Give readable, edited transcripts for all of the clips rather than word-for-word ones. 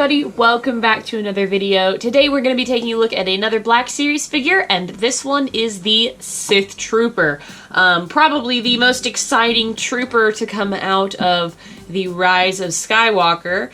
everybody, welcome back to another video. Today we're going to be taking a look at another Black Series figure, and this one is the Sith Trooper. Probably the most exciting trooper to come out of the Rise of Skywalker.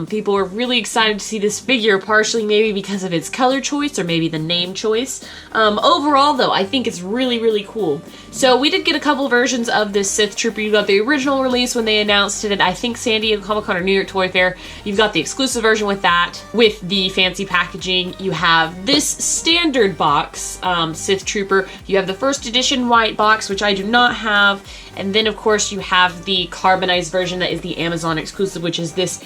People were really excited to see this figure, partially maybe because of its color choice or maybe the name choice. Overall, though, I think it's really, really cool. So we did get a couple versions of this Sith Trooper. You got the original release when they announced it at, I think, San Diego Comic-Con or New York Toy Fair. You've got the exclusive version with that, with the fancy packaging. You have this standard box, Sith Trooper. You have the first edition white box, which I do not have. And then, of course, you have the carbonized version that is the Amazon exclusive, which is this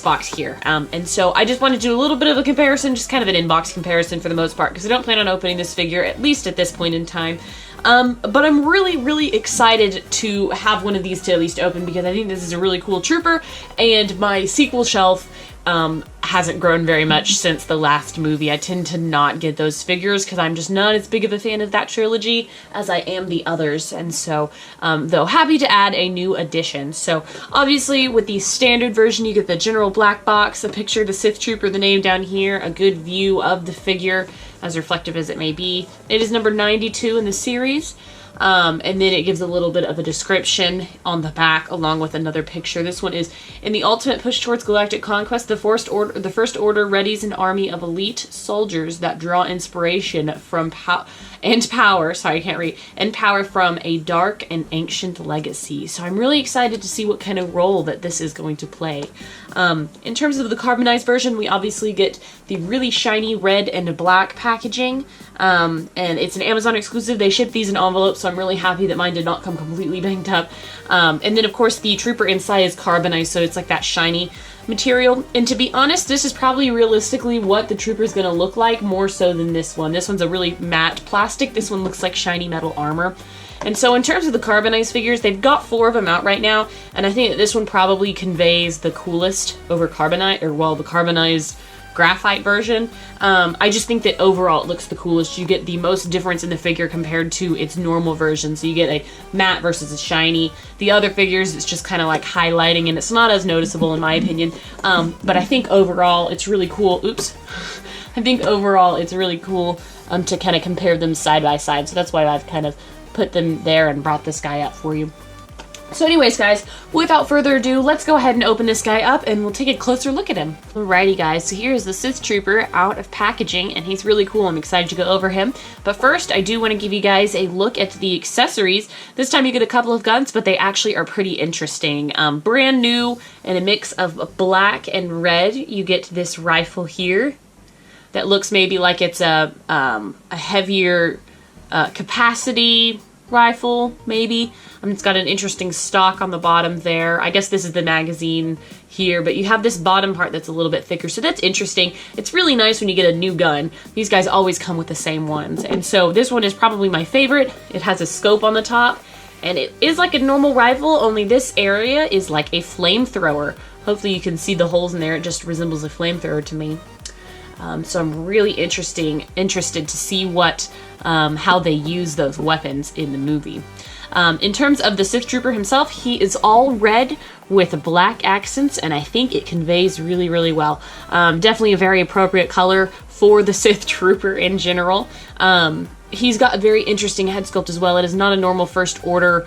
box here. And so I just wanted to do a little bit of a comparison, just kind of an in-box comparison for the most part, because I don't plan on opening this figure, at least at this point in time. But I'm really, really excited to have one of these to at least open, because I think this is a really cool trooper, and my sequel shelf hasn't grown very much since the last movie. I tend to not get those figures because I'm just not as big of a fan of that trilogy as I am the others, and so though happy to add a new addition. So obviously with the standard version you get the general black box, a picture of the Sith Trooper, the name down here, a good view of the figure as reflective as it may be. It is number 92 in the series. And then it gives a little bit of a description on the back along with another picture. This one is, in the ultimate push towards galactic conquest, the First Order readies an army of elite soldiers that draw inspiration from power from a dark and ancient legacy. So I'm really excited to see what kind of role that this is going to play. In terms of the carbonized version, we obviously get the really shiny red and black packaging. And it's an Amazon exclusive. They ship these in envelopes, so I'm really happy that mine did not come completely banged up. And then of course the trooper inside is carbonized, so it's like that shiny material. And to be honest, this is probably realistically what the trooper is going to look like, more so than this one. This one's a really matte plastic. This one looks like shiny metal armor. And so in terms of the carbonized figures, they've got 4 of them out right now, and I think that this one probably conveys the coolest over the carbonized graphite version. I just think that overall it looks the coolest. You get the most difference in the figure compared to its normal version. So you get a matte versus a shiny. The other figures, it's just kind of like highlighting, and it's not as noticeable in my opinion. But I think overall it's really cool. Oops. I think overall it's really cool to kind of compare them side by side. So that's why I've kind of put them there and brought this guy up for you. So anyways, guys, without further ado, let's go ahead and open this guy up and we'll take a closer look at him. Alrighty, guys, so here's the Sith Trooper out of packaging, and he's really cool. I'm excited to go over him. But first, I do want to give you guys a look at the accessories. This time you get a couple of guns, but they actually are pretty interesting. Brand new and a mix of black and red. You get this rifle here that looks maybe like it's a heavier capacity rifle, maybe. It's got an interesting stock on the bottom there. I guess this is the magazine here, but you have this bottom part that's a little bit thicker, so that's interesting. It's really nice when you get a new gun. These guys always come with the same ones, and so this one is probably my favorite. It has a scope on the top, and it is like a normal rifle, only this area is like a flamethrower. Hopefully you can see the holes in there. It just resembles a flamethrower to me. So I'm really interested to see how they use those weapons in the movie. In terms of the Sith Trooper himself, he is all red with black accents, and I think it conveys really, really well. Definitely a very appropriate color for the Sith Trooper in general. He's got a very interesting head sculpt as well. It is not a normal First Order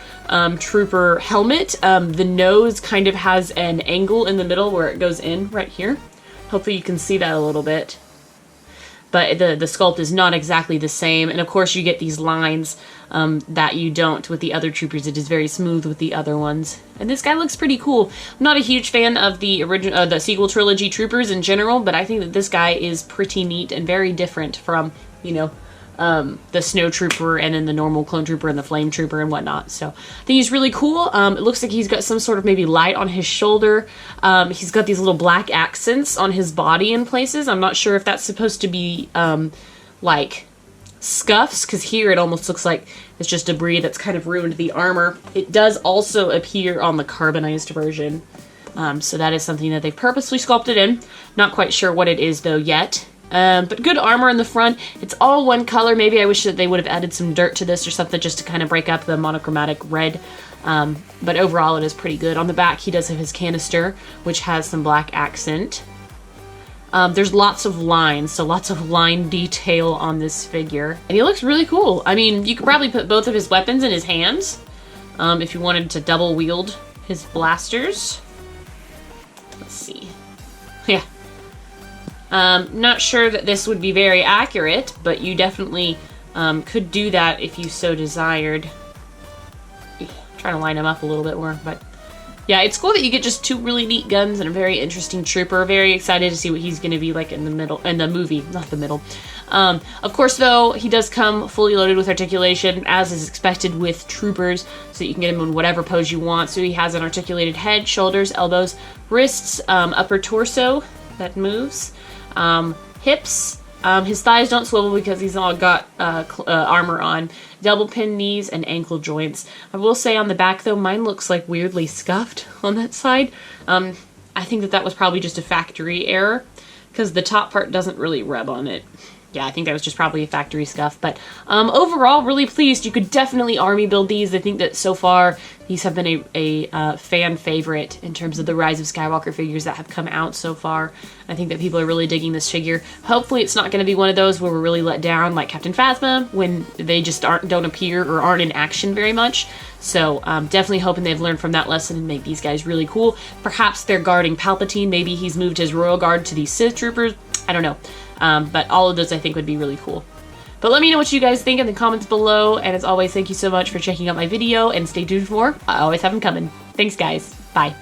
Trooper helmet. The nose kind of has an angle in the middle where it goes in right here. Hopefully you can see that a little bit. But the sculpt is not exactly the same, and of course you get these lines that you don't with the other troopers. It is very smooth with the other ones, and this guy looks pretty cool. I'm not a huge fan of the the sequel trilogy troopers in general, but I think that this guy is pretty neat and very different from, you know, the Snow Trooper and then the normal Clone Trooper and the Flame Trooper and whatnot. So I think he's really cool. It looks like he's got some sort of maybe light on his shoulder. He's got these little black accents on his body in places. I'm not sure if that's supposed to be like scuffs, because here it almost looks like it's just debris that's kind of ruined the armor. It does also appear on the carbonized version. So that is something that they've purposely sculpted in. Not quite sure what it is though yet. But good armor in the front. It's all one color. Maybe I wish that they would have added some dirt to this or something just to kind of break up the monochromatic red. But overall it is pretty good. On the back he does have his canister, which has some black accent. There's lots of lines, so lots of line detail on this figure. And he looks really cool. I mean, you could probably put both of his weapons in his hands if you wanted to double wield his blasters. Let's see. Yeah. Not sure that this would be very accurate, but you definitely could do that if you so desired. Trying to line him up a little bit more, but yeah, it's cool that you get just two really neat guns and a very interesting trooper. Very excited to see what he's going to be like in the movie, not the middle. Of course, though, he does come fully loaded with articulation, as is expected with troopers, so you can get him in whatever pose you want. So he has an articulated head, shoulders, elbows, wrists, upper torso that moves, hips. His thighs don't swivel because he's all got armor on. Double pin knees and ankle joints. I will say on the back, though, mine looks like weirdly scuffed on that side. I think that was probably just a factory error because the top part doesn't really rub on it. Yeah, I think that was just probably a factory scuff. But overall, really pleased. You could definitely army build these. I think that so far, these have been a fan favorite in terms of the Rise of Skywalker figures that have come out so far. I think that people are really digging this figure. Hopefully, it's not going to be one of those where we're really let down like Captain Phasma when they just don't appear or aren't in action very much. So definitely hoping they've learned from that lesson and make these guys really cool. Perhaps they're guarding Palpatine. Maybe he's moved his Royal Guard to these Sith troopers. I don't know. But all of those I think would be really cool. But let me know what you guys think in the comments below. And as always, thank you so much for checking out my video and stay tuned for more. I always have them coming. Thanks, guys. Bye.